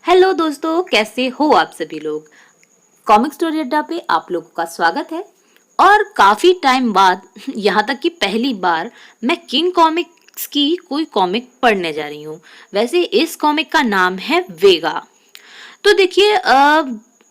Hello दोस्तों, कैसे हो आप सभी लोग। कॉमिक स्टोरी अड्डा पे आप लोगों का स्वागत है। और काफी टाइम बाद यहाँ तक कि पहली बार मैं किंग कॉमिक्स की कोई कॉमिक पढ़ने जा रही हूँ। वैसे इस कॉमिक का नाम है वेगा। तो देखिए,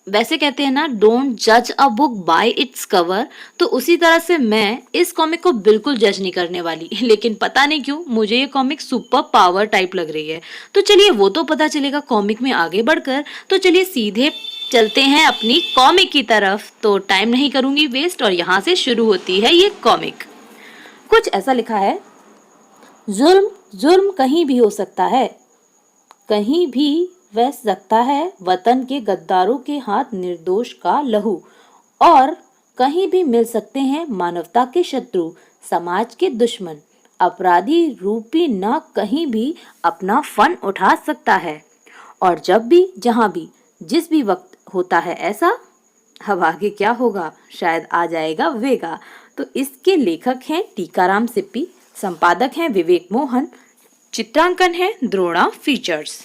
वैसे कहते हैं ना, डोंट जज a book by its cover. तो उसी तरह से मैं इस कॉमिक को बिल्कुल जज नहीं करने वाली लेकिन पता नहीं क्यों मुझे ये कॉमिक सुपर पावर टाइप लग रही है। तो चलिए वो तो पता चलेगा कॉमिक में आगे बढ़कर। तो चलिए सीधे चलते हैं अपनी कॉमिक की तरफ। तो टाइम नहीं करूंगी वेस्ट और यहाँ से शुरू होती है ये कॉमिक। कुछ ऐसा लिखा है, जुल्म जुल्म कहीं भी हो सकता है, कहीं भी बह सकता है वतन के गद्दारों के हाथ निर्दोष का लहू, और कहीं भी मिल सकते हैं मानवता के शत्रु, समाज के दुश्मन। अपराधी रूपी न कहीं भी अपना फन उठा सकता है, और जब भी जहां भी जिस भी वक्त होता है ऐसा। अब आगे क्या होगा, शायद आ जाएगा वेगा। तो इसके लेखक हैं टीकाराम सिप्पी, संपादक हैं विवेक मोहन, चित्रांकन है द्रोणा फीचर्स।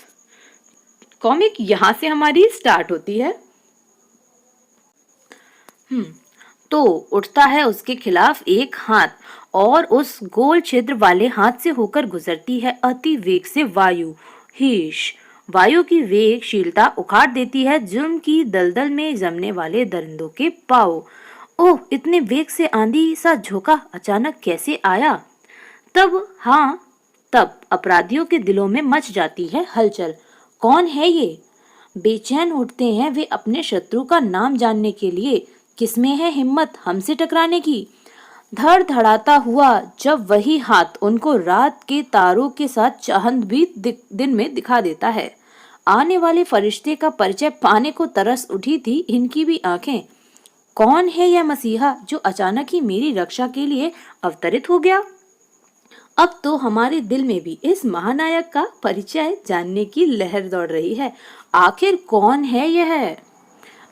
कॉमिक यहाँ से हमारी स्टार्ट होती है। तो उठता है उसके खिलाफ एक हाथ, और उस गोल छिद्र वाले हाथ से होकर गुजरती है अति वेग से वायु। हीश। वायु की वेगशीलता उखाड़ देती है जुल्म की दलदल में जमने वाले दरिंदों के पांव। ओह, इतने वेग से आंधी सा झोंका अचानक कैसे आया। तब अपराधियों के दिलों में मच जाती है हलचल। कौन है ये? बेचैन उठते हैं वे अपने शत्रु का नाम जानने के लिए। किसमें है हिम्मत हमसे टकराने की? धड़ धड़ाता हुआ जब वही हाथ उनको रात के तारों के साथ चांद भी दिन में दिखा देता है। आने वाले फरिश्ते का परिचय पाने को तरस उठी थी इनकी भी आंखें। कौन है यह मसीहा जो अचानक ही मेरी रक्षा के लिए अवतरित हो गया? अब तो हमारे दिल में भी इस महानायक का परिचय जानने की लहर दौड़ रही है। आखिर कौन है यह?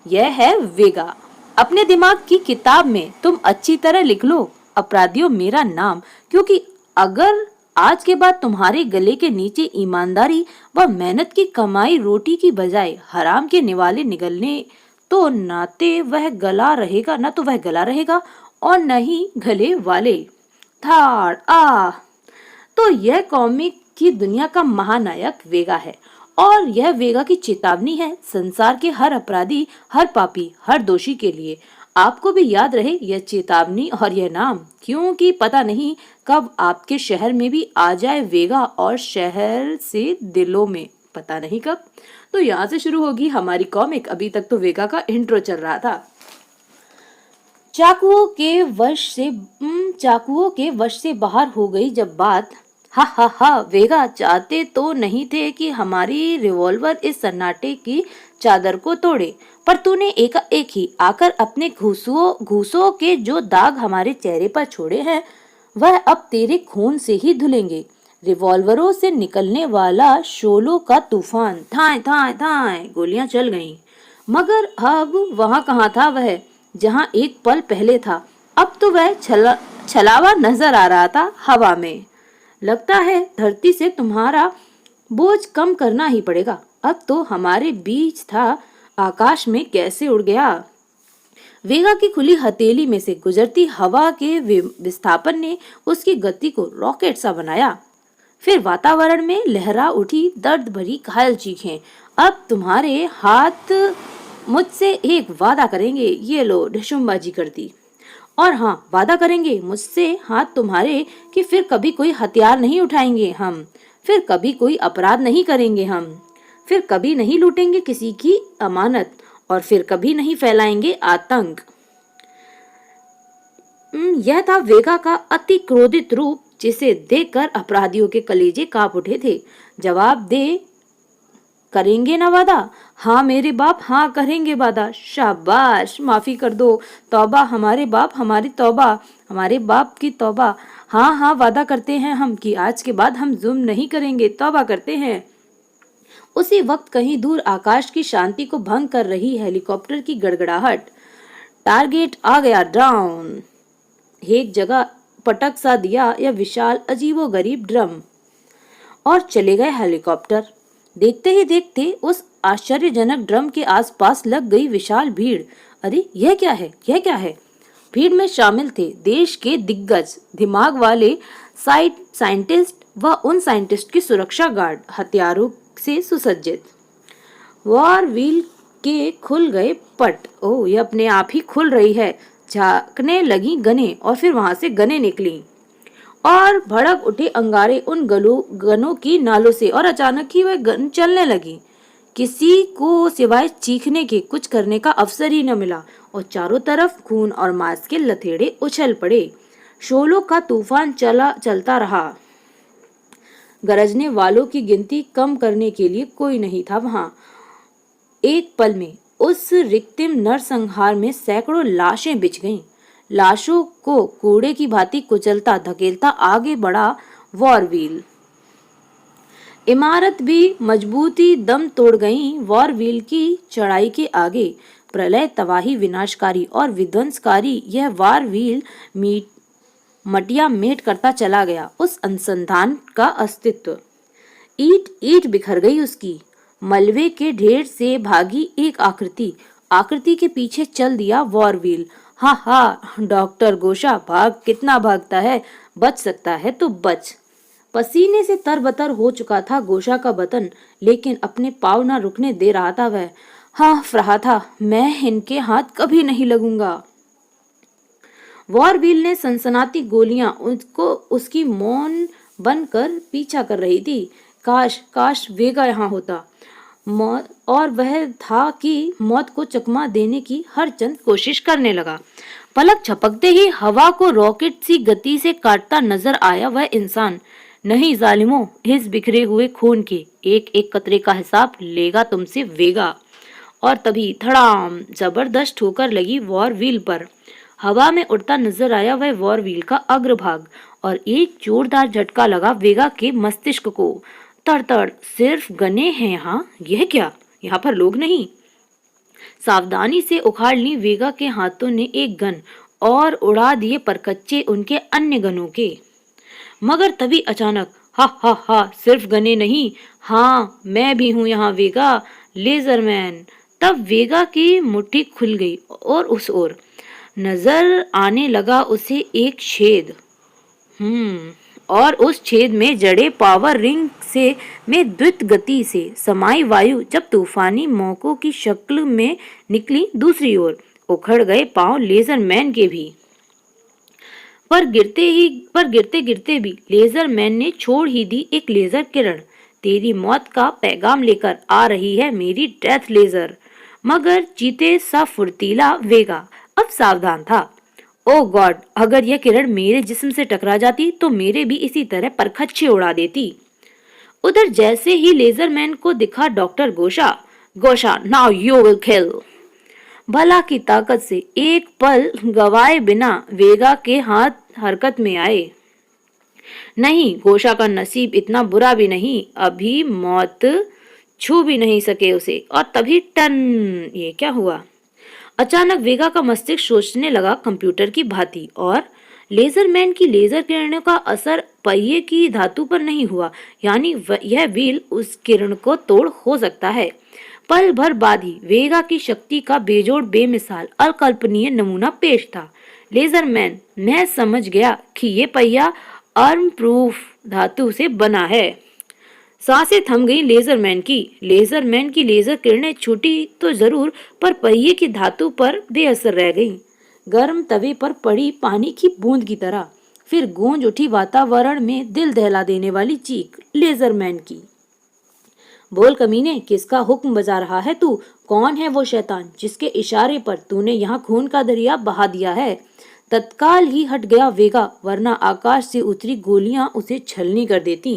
यह है वेगा। अपने दिमाग की किताब में तुम अच्छी तरह लिख लो अपराधियों मेरा नाम, क्योंकि अगर आज के बाद तुम्हारे गले के नीचे ईमानदारी व मेहनत की कमाई रोटी की बजाय हराम के निवाले निकलने, तो वह गला रहेगा और न ही गले वाले। थाड़ आ। तो यह कॉमिक की दुनिया का महानायक वेगा है, और यह वेगा की चेतावनी है संसार के हर अपराधी, हर पापी, हर दोषी के लिए। आपको भी याद रहे यह चेतावनी और यह नाम, क्योंकि पता नहीं कब आपके शहर में भी आ जाए वेगा, और शहर से दिलों में पता नहीं कब। तो यहाँ से शुरू होगी हमारी कॉमिक। अभी तक तो वेगा का इंट्रो चल रहा था। चाकुओं के वश से बाहर हो गई जब बात। हा हा हा, वेगा, चाहते तो नहीं थे कि हमारी रिवॉल्वर इस सन्नाटे की चादर को तोड़े, पर तूने एकाएक ही आकर अपने घूसों के जो दाग हमारे चेहरे पर छोड़े हैं, वह अब तेरे खून से ही धुलेंगे। रिवॉल्वरों से निकलने वाला शोलों का तूफान, थाए थाए थाए गोलियां चल गईं। मगर अब वहां कहाँ था वह जहां एक पल पहले था। अब तो वह छलावा नजर आ रहा था हवा में। लगता है धरती से तुम्हारा बोझ कम करना ही पड़ेगा। अब तो हमारे बीच था, आकाश में कैसे उड़ गया। वेगा की खुली हथेली में से गुजरती हवा के विस्थापन ने उसकी गति को रॉकेट सा बनाया। फिर वातावरण में लहरा उठी दर्द भरी घायल चीखें। अब तुम्हारे हाथ मुझसे एक वादा करेंगे। ये लो, ढिशुमबाजी कर दी। और हाँ, वादा करेंगे मुझसे हाथ तुम्हारे कि फिर कभी कोई हथियार नहीं उठाएंगे हम, फिर कभी कोई अपराध नहीं करेंगे हम, फिर कभी नहीं लूटेंगे किसी की अमानत, और फिर कभी नहीं फैलाएंगे आतंक। यह था वेगा का अति क्रोधित रूप, जिसे देखकर अपराधियों के कलेजे कांप उठे थे। जवाब दे, करेंगे ना वादा? हाँ मेरे बाप, हाँ करेंगे वादा। शाबाश, माफी कर दो। तौबा हमारे बाप, हमारी तौबा, हमारे बाप की तौबा। हाँ हाँ, वादा करते हैं हम कि आज के बाद हम जुल्म नहीं करेंगे, तौबा करते हैं। उसी वक्त कहीं दूर आकाश की शांति को भंग कर रही हेलीकॉप्टर की गड़गड़ाहट। टारगेट आ गया डाउन। एक जगह पटक सा दिया यह विशाल अजीबोगरीब ड्रम, और चले गए हेलीकॉप्टर। देखते ही देखते उस आश्चर्यजनक ड्रम के आसपास लग गई विशाल भीड़। अरे यह क्या है, यह क्या है? भीड़ में शामिल थे देश के दिग्गज दिमाग वाले साइंटिस्ट व उन साइंटिस्ट की सुरक्षा गार्ड हथियारों से सुसज्जित। वॉर व्हील के खुल गए पट। ओ, ये अपने आप ही खुल रही है। झांकने लगी गनें और फिर वहां से गनें निकली और भड़क उठे अंगारे उन गनों की नालों से, और अचानक ही वह गन चलने लगी। किसी को सिवाय चीखने के कुछ करने का अवसर ही न मिला और चारों तरफ खून और मांस के लथेड़े उछल पड़े। शोलों का तूफान चलता रहा। गरजने वालों की गिनती कम करने के लिए कोई नहीं था वहां। एक पल में उस रिक्तिम नरसंहार में सैकड़ों लाशें बिछ गईं। लाशों को कूड़े की भांति कुचलता धकेलता आगे बढ़ा वॉर व्हील। इमारत भी मजबूती दम तोड़ गई। वॉर व्हील की चढ़ाई के आगे प्रलय, तबाही, विनाशकारी और विध्वंसकारी यह वॉर व्हील मटिया मेट करता चला गया। उस अनुसंधान का अस्तित्व। ईट ईट बिखर गई उसकी। मलबे के ढेर से भागी एक आकृति। आकृति के पीछे चल दिया वॉर व्हील। हाँ हाँ, डॉक्टर गोशा, भाग, कितना भागता है? बच सकता है तो बच। पसीने से तरबतर हो चुका था गोशा का बदन, लेकिन अपने पाँव न रुकने दे रहा था वह। हाँ, रहा था, मैं इनके हाथ कभी नहीं लगूंगा। वॉर व्हील ने सनसनाती गोलियां उसको उसकी मौन बनकर पीछा कर रही थी। काश काश वेगा यहाँ होता। मौत और वह था कि मौत को चकमा देने की हर चंद कोशिश करने लगा। पलक झपकते ही हवा को रॉकेट सी गति से काटता नजर आया वह इंसान। नहीं जालिमों, इस बिखरे हुए खून के एक एक कतरे का हिसाब लेगा तुमसे वेगा। और तभी धड़ाम, जबरदस्त ठोकर लगी वॉर व्हील पर। हवा में उड़ता नजर आया वह वॉर व्हील का अग्रभाग और एक जोरदार झटका लगा वेगा के मस्तिष्क को। तड़-तड़, सिर्फ गने हैं यहाँ? यह क्या? यहाँ पर लोग नहीं। सावधानी से उखाड़ ली वेगा के हाथों ने एक गन और उड़ा दिए परकच्चे उनके अन्य गनों के। मगर तभी अचानक, हा हा हा, सिर्फ गने नहीं, हाँ मैं भी हूँ यहाँ वेगा, लेजरमैन। तब वेगा की मुट्ठी खुल गई और उस ओर नजर आने लगा उसे एक छेद। और उस छेद में जड़े पावर रिंग से में द्रुत गति से समाई वायु जब तूफानी मौकों की शक्ल में निकली। दूसरी ओर उखड़ गए पांव लेजरमैन के भी। पर गिरते गिरते भी लेजरमैन ने छोड़ ही दी एक लेजर किरण। तेरी मौत का पैगाम लेकर आ रही है मेरी डेथ लेजर। मगर चीते सा फुर्तीला वेगा अब सावधान था। ओ गॉड, अगर यह किरण मेरे जिस्म से टकरा जाती तो मेरे भी इसी तरह परखच्चे उड़ा देती। उधर जैसे ही लेजरमैन को दिखा doctor Gosha, Gosha now you will kill. भला की ताकत से एक पल गवाए बिना वेगा के हाथ हरकत में आए। नहीं, गोशा का नसीब इतना बुरा भी नहीं, अभी मौत छू भी नहीं सके उसे। और तभी टन, ये क्या हुआ? अचानक वेगा का मस्तिष्क सोचने लगा कंप्यूटर की भांति, और लेजरमैन की लेजर किरणों का असर पहिए की धातु पर नहीं हुआ, यानी यह व्हील उस किरण को तोड़ हो सकता है। पल भर बाद ही वेगा की शक्ति का बेजोड़, बेमिसाल, अकल्पनीय नमूना पेश था। लेजरमैन, मैं समझ गया कि ये पहिया आर्म प्रूफ धातु से बना है। सांसें थम गई लेजरमैन की लेजर किरणें छूटी तो जरूर, पर पहिए की धातु पर बेअसर रह गईं। गर्म तवे पर पड़ी पानी की बूंद की तरह। फिर गूंज उठी वातावरण में दिल दहला देने वाली चीख लेजरमैन की। बोल कमीने, किसका हुक्म बजा रहा है तू? कौन है वो शैतान जिसके इशारे पर तूने यहाँ खून का दरिया बहा दिया है? तत्काल ही हट गया वेगा, वरना आकाश से उतरी गोलियां उसे छलनी कर देती।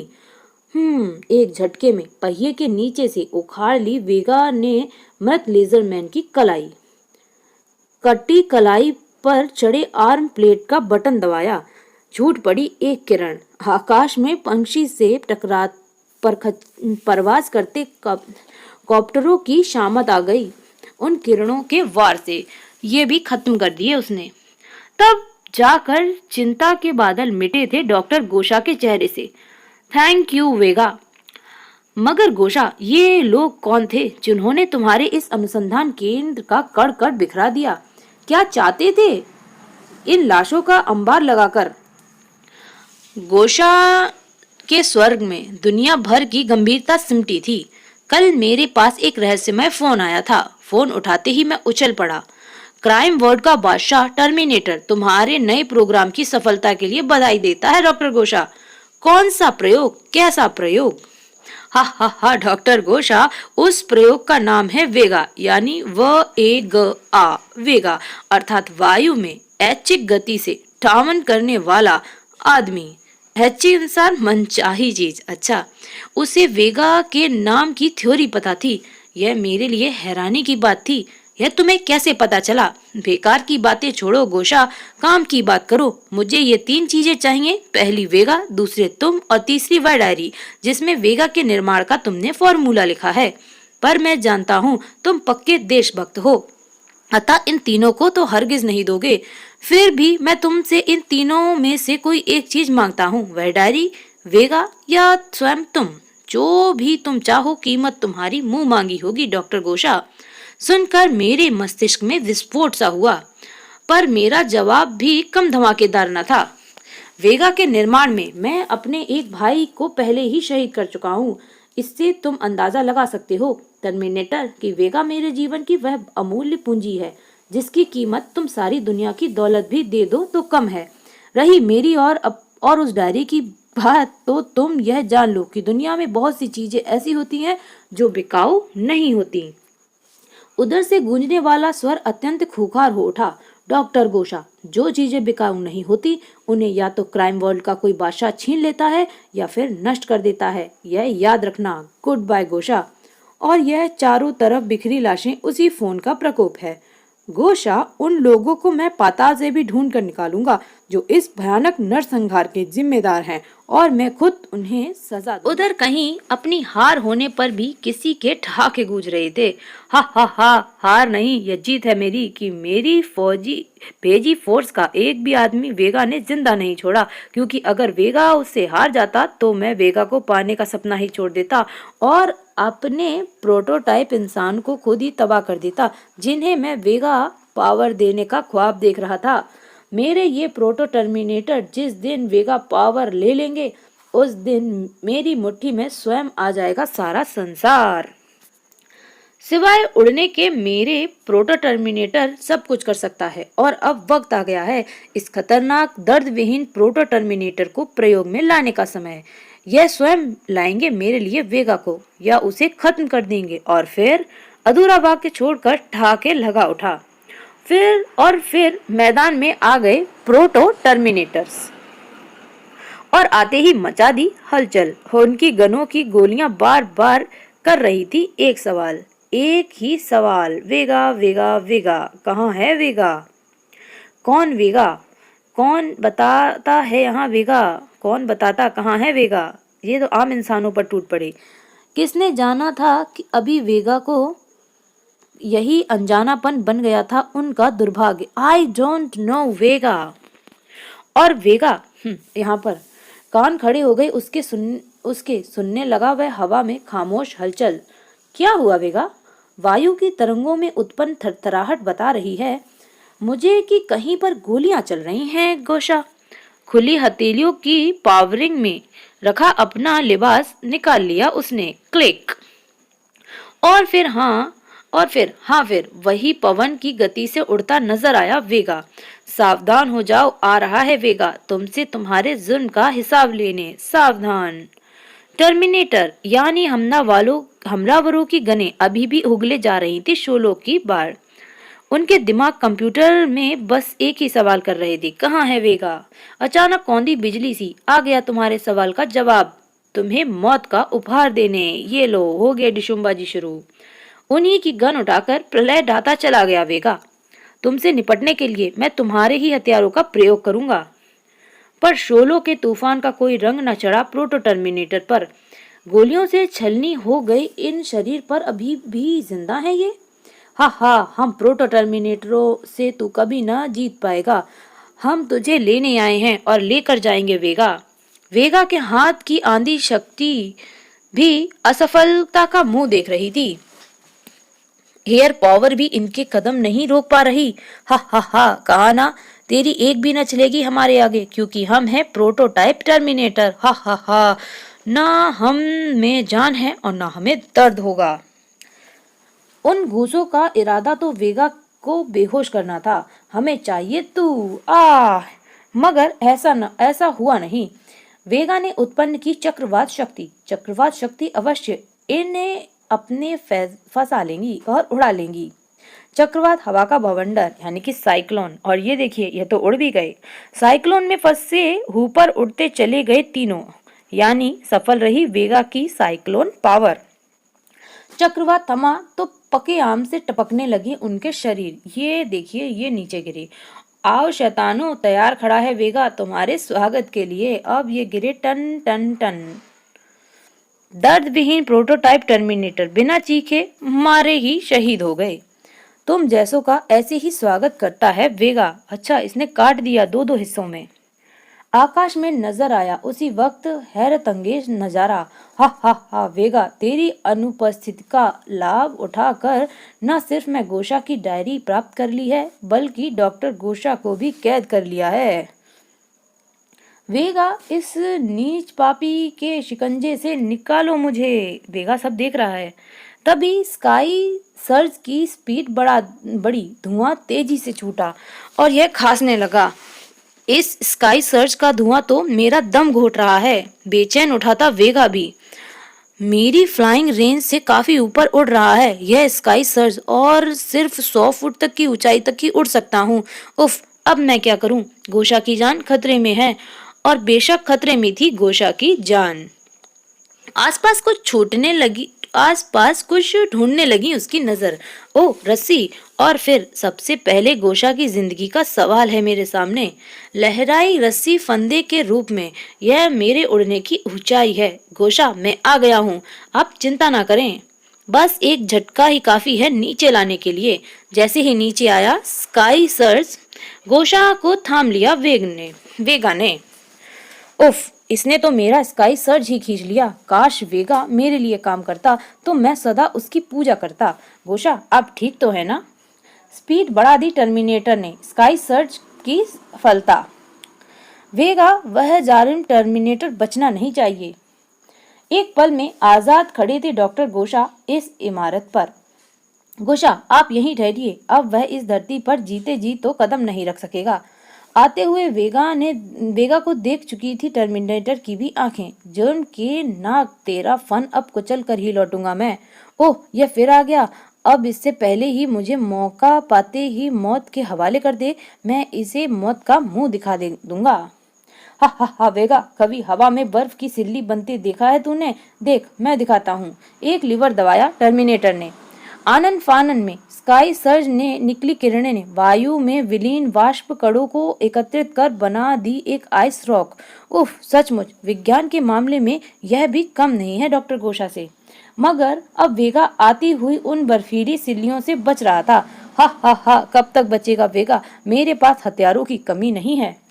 एक झटके में पहिए के नीचे से उखाड़ ली वेगा ने मृत लेजरमैन की कलाई। कटी कलाई पर चढ़े आर्म प्लेट का बटन दबाया। छूट पड़ी एक किरण। आकाश में पंछी से टकरा परवाज करते कॉप्टरों की शामत आ गई। उन किरणों के वार से ये भी खत्म कर दिए उसने। तब जाकर चिंता के बादल मिटे थे डॉक्टर गोशा के चेहरे से। थैंक यू वेगा, मगर गोशा, ये लोग कौन थे जिन्होंने तुम्हारे इस अनुसंधान केंद्र का कड़ कड़ बिखरा दिया? क्या चाहते थे इन लाशों का अंबार लगाकर? गोशा के स्वर्ग में दुनिया भर की गंभीरता सिमटी थी। कल मेरे पास एक रहस्यमय फोन आया था। फोन उठाते ही मैं उछल पड़ा। क्राइम वर्ल्ड का बादशाह टर्मिनेटर तुम्हारे नए प्रोग्राम की सफलता के लिए बधाई देता है डॉक्टर गोशा। कौन सा प्रयोग, कैसा प्रयोग? हा हा हा डॉक्टर गोशा, उस प्रयोग का नाम है वेगा, यानी वेगा, अर्थात वायु में ऐच्छिक गति से ठामन करने वाला आदमी। ऐच्छिक इंसान, मनचाही चीज। अच्छा, उसे वेगा के नाम की थ्योरी पता थी। यह मेरे लिए हैरानी की बात थी। यह तुम्हें कैसे पता चला? बेकार की बातें छोड़ो गोशा, काम की बात करो। मुझे ये 3 चीजें चाहिए। पहली वेगा, दूसरे तुम और तीसरी वह डायरी जिसमें वेगा के निर्माण का तुमने फॉर्मूला लिखा है। पर मैं जानता हूँ तुम पक्के देशभक्त हो, अतः इन तीनों को तो हरगिज नहीं दोगे। फिर भी मैं तुमसे इन तीनों में से कोई एक चीज मांगता हूँ, वह डायरी, वेगा या स्वयं तुम। जो भी तुम चाहो, कीमत तुम्हारी मुंह मांगी होगी डॉक्टर गोशा। सुनकर मेरे मस्तिष्क में विस्फोट सा हुआ, पर मेरा जवाब भी कम धमाकेदार न था। वेगा के निर्माण में मैं अपने एक भाई को पहले ही शहीद कर चुका हूँ। इससे तुम अंदाजा लगा सकते हो टर्मिनेटर कि वेगा मेरे जीवन की वह अमूल्य पूंजी है जिसकी कीमत तुम सारी दुनिया की दौलत भी दे दो तो कम है। रही मेरी और उस डायरी की बात, तो तुम यह जान लो कि दुनिया में बहुत सी चीजें ऐसी होती हैं जो बिकाऊ नहीं होती। उधर से गूंजने वाला स्वर अत्यंत खूंखार हो उठा। डॉक्टर गोशा, जो चीजें बिकाऊ नहीं होती उन्हें या तो क्राइम वर्ल्ड का कोई बादशाह छीन लेता है या फिर नष्ट कर देता है। यह याद रखना। Goodbye Gosha. और यह चारों तरफ बिखरी लाशें उसी फोन का प्रकोप है। गोशा, उन लोगों को मैं पाताल से भी ढूंढ कर निकालूंगा जो इस भयानक नरसंहार के जिम्मेदार हैं, और मैं खुद उन्हें सजा दूंगा। उधर कहीं अपनी हार होने पर भी किसी के ठहाके गूंज रहे थे। हा हा हा, हार नहीं, यह जीत है मेरी कि मेरी भेजी फोर्स का एक भी आदमी वेगा ने जिंदा नहीं छोड़ा। क्योंकि अगर वेगा उससे हार जाता तो मैं वेगा को पाने का सपना ही छोड़ देता और अपने प्रोटोटाइप इंसान को खुद ही तबाह कर देता, जिन्हें मैं वेगा पावर देने का ख्वाब देख रहा था। मेरे ये प्रोटो टर्मिनेटर जिस दिन वेगा पावर ले लेंगे, उस दिन मेरी मुट्ठी में स्वयं आ जाएगा सारा संसार। सिवाय उड़ने के मेरे प्रोटो टर्मिनेटर सब कुछ कर सकता है, और अब वक्त आ गया है इस खतरनाक दर्द विहीन प्रोटो टर्मिनेटर को प्रयोग में लाने का समय। यह स्वयं लाएंगे मेरे लिए वेगा को, या उसे खत्म कर देंगे। और फिर अधूरा वाक्य छोड़कर ठहाके लगा उठा। फिर मैदान में आ गए प्रोटो टर्मिनेटर्स और आते ही मचा दी हलचल। उनकी गनों की गोलियां बार बार कर रही थी एक ही सवाल, वेगा वेगा वेगा, कहाँ है वेगा? कौन वेगा? कौन बताता है यहाँ वेगा? कौन बताता कहाँ है वेगा? ये तो आम इंसानों पर टूट पड़े। किसने जाना था कि अभी वेगा को यही अनजानापन बन गया था उनका दुर्भाग्य। आई डोंट नो वेगा। और वेगा यहाँ पर कान खड़े हो गए। उसके सुनने लगा वह हवा में खामोश हलचल। क्या हुआ वेगा? वायु की तरंगों में उत्पन्न थरथराहट बता रही है मुझे कि कहीं पर गोलियां चल रही हैं। गोशा, खुली हथेलियों की पावरिंग में रखा अपना लिबास निकाल लिया उसने। क्लिक। और फिर वही पवन की गति से उड़ता नजर आया वेगा। सावधान हो जाओ, आ रहा है वेगा तुमसे तुम्हारे जुल्म का हिसाब लेने। सावधान। टर्मिनेटर यानी हमलावरों की गनें अभी भी उगले जा रही थी शोलों की बाढ़। उनके दिमाग कंप्यूटर में बस एक ही सवाल कर रहे थे, कहाँ है वेगा? अचानक कौंधी बिजली सी, आ गया तुम्हारे सवाल का जवाब, तुम्हें मौत का उपहार देने। ये लो, हो गया डिशुमबाजी शुरू। उन्हीं की गन उठाकर प्रलय ढाता चला गया वेगा। तुमसे निपटने के लिए मैं तुम्हारे ही हथियारों का प्रयोग करूंगा। पर शोलों के तूफान का कोई रंग न चढ़ा प्रोटो टर्मिनेटर पर। गोलियों से छलनी हो गई इन शरीर पर अभी भी जिंदा है ये। हा हा, हम प्रोटो टर्मिनेटरों से तू कभी ना जीत पाएगा। हम तुझे लेने आए हैं और लेकर जाएंगे वेगा। वेगा के हाथ की आंधी शक्ति भी असफलता का मुंह देख रही थी। हेयर पावर भी इनके कदम नहीं रोक पा रही। हा हा हा, कहा ना तेरी एक भी न चलेगी हमारे आगे, क्योंकि हम हैं प्रोटोटाइप टर्मिनेटर। हा हा हा, ना हम में जान है और ना हमें दर्द होगा। उन घूसों का इरादा तो वेगा को बेहोश करना था। हमें चाहिए तू। आ मगर ऐसा हुआ नहीं। वेगा ने उत्पन्न की चक्रवात शक्ति। चक्रवात शक्ति अवश्य इन्हें अपने फंसा लेंगी और उड़ा लेंगी। चक्रवात हवा का बवंडर यानी कि साइक्लोन। और ये देखिए, ये तो उड़ भी गए। साइक्लोन में फंसे ऊपर उड़ते चले गए तीनों, यानी सफल रही वेगा की साइक्लोन पावर। चक्रवात थमा तो पके आम से टपकने लगी उनके शरीर। ये देखिए, ये नीचे गिरे। आओ शैतानो, तैयार खड़ा है वेगा तुम्हारे स्वागत के लिए। अब ये गिरे टन टन टन। दर्द विहीन प्रोटोटाइप टर्मिनेटर बिना चीखे मारे ही शहीद हो गए। तुम जैसों का ऐसे ही स्वागत करता है वेगा। अच्छा, इसने काट दिया दो दो हिस्सों में। आकाश में नजर आया उसी वक्त हैरत अंगेज नजारा। हा हा हा, वेगा तेरी अनुपस्थिति का लाभ उठाकर न सिर्फ मैं गोशा की डायरी प्राप्त कर ली है, बल्कि डॉक्टर गोशा को भी कैद कर लिया है। वेगा, इस नीच पापी के शिकंजे से निकालो मुझे। वेगा सब देख रहा है। तभी स्काई सर्ज की स्पीड बड़ी धुआं तेजी से छूटा और यह खासने लगा। इस स्काई सर्ज का धुआं तो मेरा दम घोट रहा है। बेचैन उठा था वेगा भी। मेरी फ्लाइंग रेंज से काफी ऊपर उड़ रहा है यह स्काई सर्ज, और सिर्फ 100 फुट तक की ऊंचाई तक ही उड़ सकता हूँ। उफ, अब मैं क्या करूं? गोशा की जान खतरे में है, और बेशक खतरे में थी गोशा की जान। आसपास कुछ ढूंढने लगी उसकी नजर। ओ रस्सी! और फिर सबसे पहले गोशा की जिंदगी का सवाल है मेरे सामने। लहराई रस्सी फंदे के रूप में यह मेरे उड़ने की ऊंचाई है। गोशा, मैं आ गया हूँ। आप चिंता ना करें, बस एक झटका ही काफी है नीचे लाने के लिए। जैसे ही नीचे आया स्काई सर्ज, गोशा को थाम लिया वेगा ने। उफ, इसने तो मेरा स्काई सर्ज ही खींच लिया। काश वेगा मेरे लिए काम करता तो मैं सदा उसकी पूजा करता। गोशा, आप ठीक तो है ना? स्पीड बढ़ा दी टर्मिनेटर ने। स्काई सर्ज की सफलता। वेगा, वह जालिम टर्मिनेटर बचना नहीं चाहिए। एक पल में आजाद खड़े थे डॉक्टर गोशा इस इमारत पर। गोशा, आप यहीं ठहरिए। अब वह इस धरती पर जीते जी तो कदम नहीं रख सकेगा। आते हुए वेगा को देख चुकी थी टर्मिनेटर की भी आंखें। जर्न के नाक, तेरा फन अब कुचल कर ही लौटूंगा मैं। ओह, यह फिर आ गया। अब इससे पहले ही मुझे मौका पाते ही मौत के हवाले कर दे, मैं इसे मौत का मुंह दिखा दूंगा। हा हा हा, वेगा, कभी हवा में बर्फ की सिल्ली बनते देखा है तूने? देख, मैं दिखाता हूँ। एक लीवर दबाया टर्मिनेटर ने। आनन फानन में स्काई सर्ज ने निकली किरणें ने वायु में विलीन वाष्प कणों को एकत्रित कर बना दी एक आइस रॉक। उफ, सचमुच विज्ञान के मामले में यह भी कम नहीं है डॉक्टर गोशा से। मगर अब वेगा आती हुई उन बर्फीली सिल्लियों से बच रहा था। हा हा हा, कब तक बचेगा वेगा? मेरे पास हथियारों की कमी नहीं है।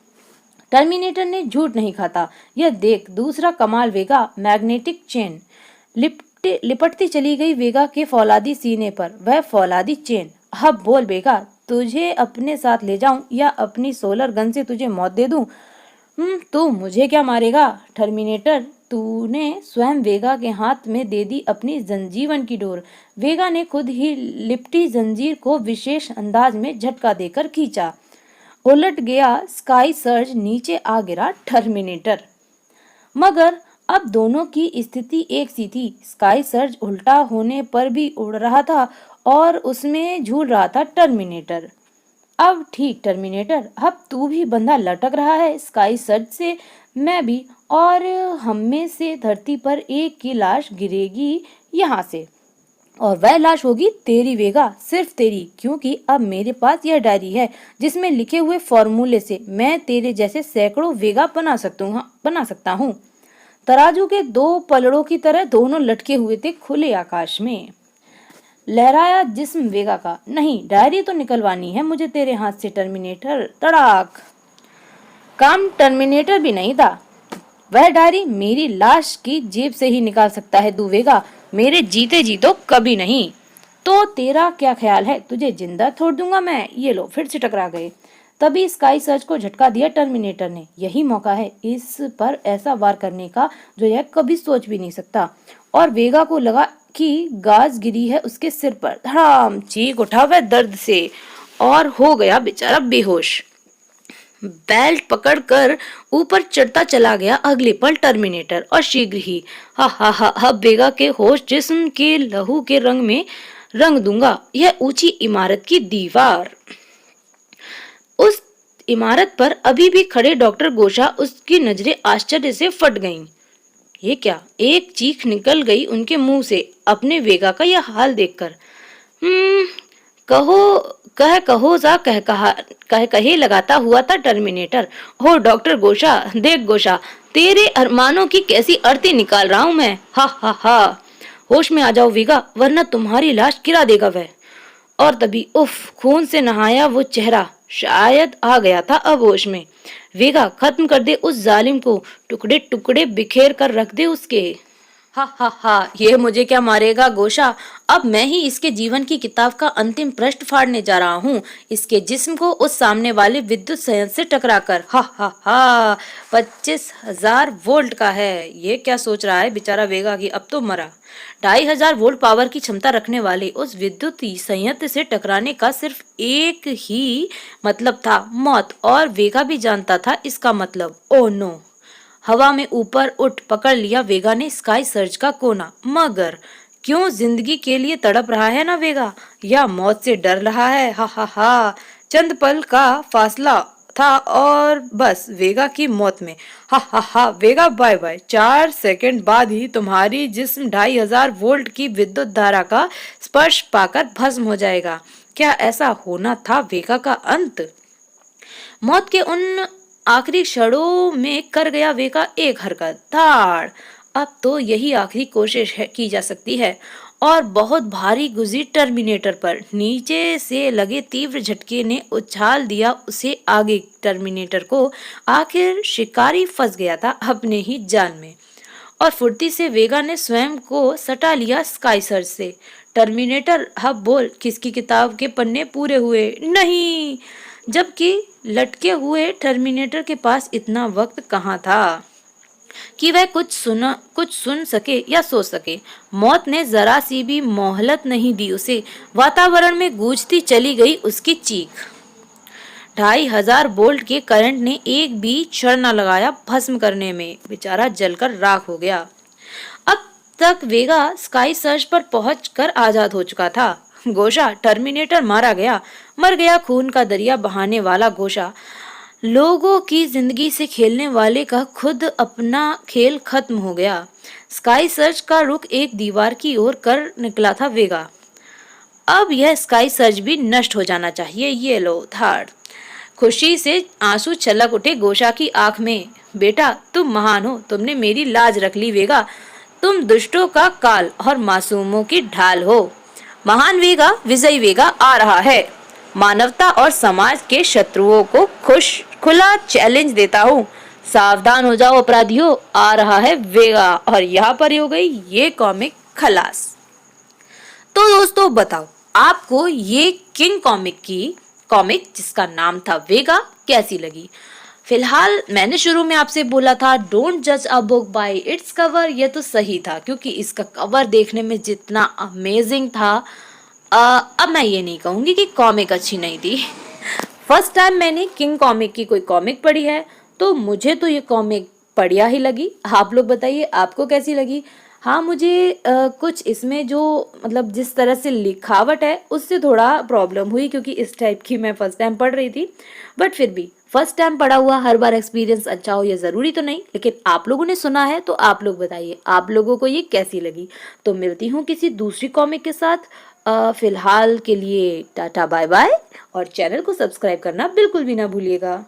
टर्मिनेटर ने झूठ नहीं खाता। यह देख दूसरा कमाल वेगा, मैग्नेटिक चेन। लिपटती चली गई वेगा के फौलादी सीने पर वह फौलादी चेन। अब बोल वेगा, तुझे अपने साथ ले जाऊं या अपनी सोलर गन से तुझे मौत दे दूं? तू मुझे क्या मारेगा टर्मिनेटर? तूने स्वयं वेगा के हाथ में दे दी अपनी जंजीवन की डोर। वेगा ने खुद ही लिपटी जंजीर को विशेष अंदाज में झटका देकर खींचा। उलट गया स्काई सर्ज, नीचे आ गिरा टर्मिनेटर। मगर अब दोनों की स्थिति एक सी थी। स्काई सर्ज उल्टा होने पर भी उड़ रहा था और उसमें झूल रहा था टर्मिनेटर। अब ठीक टर्मिनेटर, अब तू भी बंधा लटक रहा है स्काई सर्ज से, मैं भी, और हम में से धरती पर एक की लाश गिरेगी यहाँ से, और वह लाश होगी तेरी वेगा, सिर्फ तेरी, क्योंकि अब मेरे पास यह डायरी है जिसमें लिखे हुए फॉर्मूले से मैं तेरे जैसे सैकड़ों वेगा बना सकता हूँ। तराजू के दो पलड़ों की तरह दोनों लटके हुए थे खुले आकाश में। लहराया जिस्म वेगा का। नहीं, डायरी तो निकलवानी है मुझे तेरे हाथ से टर्मिनेटर। तड़ाक! काम टर्मिनेटर भी नहीं था, वह डायरी मेरी लाश की जेब से ही निकाल सकता है तू वेगा, मेरे जीते जी तो कभी नहीं। तो तेरा क्या ख्याल है, तुझे जिंदा छोड़ दूंगा मैं। ये लो फिर से टकरा गए। तभी स्काई सर्च को झटका दिया टर्मिनेटर ने। यही मौका है इस पर ऐसा वार करने का जो यह कभी सोच भी नहीं सकता। और वेगा को लगा कि गाज गिरी है उसके सिर पर। धड़ाम, चीख उठा वह दर्द से और हो गया बेचारा बेहोश। बेल्ट पकड़कर ऊपर चढ़ता चला गया अगले पल टर्मिनेटर, और शीघ्र ही हा हा हा हा वेगा के होश जिस्म के लहू के रंग में रंग दूंगा यह ऊंची इमारत की दीवार। उस इमारत पर अभी भी खड़े डॉक्टर गोशा, उसकी नजरें आश्चर्य से फट गईं। ये क्या, एक चीख निकल गई उनके मुंह से अपने वेगा का यह हाल देखकर। कहो कहो जा कह कहे लगाता हुआ था टर्मिनेटर। हो डॉक्टर गोशा, देख गोशा, तेरे अरमानों की कैसी अर्थी निकाल रहा हूं मैं। हा हा हा, होश में आ जाओ वीगा, वरना तुम्हारी लाश गिरा देगा वह। और तभी उफ, खून से नहाया वो चेहरा शायद आ गया था अब होश में। वेगा, खत्म कर दे उस जालिम को, टुकड़े टुकड़े बिखेर कर रख दे उसके। हा हा हा, ये मुझे क्या मारेगा गोशा, अब मैं ही इसके जीवन की किताब का अंतिम पृष्ठ फाड़ने जा रहा हूँ, इसके जिस्म को उस सामने वाले विद्युत संयंत्र से टकराकर। हा हा हा, 25,000 वोल्ट का है। ये क्या सोच रहा है बेचारा वेगा की अब तो मरा। 2,500 वोल्ट पावर की क्षमता रखने वाले उस विद्युत संयंत्र से टकराने का सिर्फ एक ही मतलब था, मौत। और वेगा भी जानता था इसका मतलब। Oh no. हवा में ऊपर उठ पकड़ लिया वेगा ने स्काई सर्च का कोना। मगर क्यों जिंदगी के लिए तड़प रहा है ना वेगा, या मौत से डर रहा है। हा हा हा, चंद पल का फासला था और बस वेगा की मौत में। हा हा हा, वेगा बाय बाय, 4 सेकंड बाद ही तुम्हारी जिस्म 2,500 वोल्ट की विद्युत धारा का स्पर्श पाकर भस्म हो जाएगा। क्या ऐसा होना था वेगा का अंत? मौत के उन आखिरी क्षणों में कर गया वेगा एक हरकत। धाड़, अब तो यही आखिरी कोशिश है की जा सकती है। और बहुत भारी गुजरी टर्मिनेटर पर। नीचे से लगे तीव्र झटके ने उछाल दिया उसे आगे टर्मिनेटर को। आखिर शिकारी फंस गया था अपने ही जाल में। और फुर्ती से वेगा ने स्वयं को सटा लिया स्काई सर्च से। टर्मिनेटर, अब बोल, किसकी किताब के पन्ने पूरे हुए? नहीं, जबकि लटके हुए टर्मिनेटर के पास इतना वक्त कहाँ था कि वह कुछ सुन सके या सोच सके। मौत ने जरा सी भी मोहलत नहीं दी उसे। वातावरण में गूंजती चली गई उसकी चीख। 2,500 वोल्ट के करंट ने एक भी क्षण न लगाया भस्म करने में। बेचारा जलकर राख हो गया। अब तक वेगा स्काई सर्च पर पहुंचकर आजाद हो चुका था। गोशा, टर्मिनेटर मारा गया, मर गया खून का दरिया बहाने वाला गोशा। लोगों की जिंदगी से खेलने वाले का खुद अपना खेल खत्म हो गया। स्काई सर्च का रुख एक दीवार की ओर कर निकला था वेगा। अब यह स्काई सर्च भी नष्ट हो जाना चाहिए। ये लो धाड़। खुशी से आंसू छलक उठे गोशा की आंख में। बेटा, तुम महान हो, तुमने मेरी लाज रख ली वेगा। तुम दुष्टों का काल और मासूमों की ढाल हो। महान वेगा, विजयी वेगा आ रहा है। मानवता और समाज के शत्रुओं को खुला चैलेंज देता हूँ। सावधान हो जाओ अपराधियों, आ रहा है वेगा। और यहाँ पर ही हो गई ये कॉमिक खलास। तो दोस्तों बताओ, आपको ये किंग कॉमिक जिसका नाम था वेगा कैसी लगी? फिलहाल मैंने शुरू में आपसे बोला था डोंट जज a book by its cover. ये तो सही था क्योंकि इसका कवर देखने में जितना अमेजिंग था, अब मैं ये नहीं कहूंगी कि कॉमिक अच्छी नहीं थी। फर्स्ट टाइम मैंने किंग कॉमिक की कोई कॉमिक पढ़ी है तो मुझे तो ये कॉमिक बढ़िया ही लगी। आप लोग बताइए आपको कैसी लगी? हाँ, मुझे कुछ इसमें जो मतलब जिस तरह से लिखावट है उससे थोड़ा प्रॉब्लम हुई क्योंकि इस टाइप की मैं फर्स्ट टाइम पढ़ रही थी। बट फिर भी फर्स्ट टाइम पढ़ा हुआ हर बार एक्सपीरियंस अच्छा हो ये ज़रूरी तो नहीं। लेकिन आप लोगों ने सुना है तो आप लोग बताइए आप लोगों को ये कैसी लगी। तो मिलती हूँ किसी दूसरी कॉमिक के साथ। फिलहाल के लिए टाटा बाय बाय, और चैनल को सब्सक्राइब करना बिल्कुल भी ना भूलिएगा।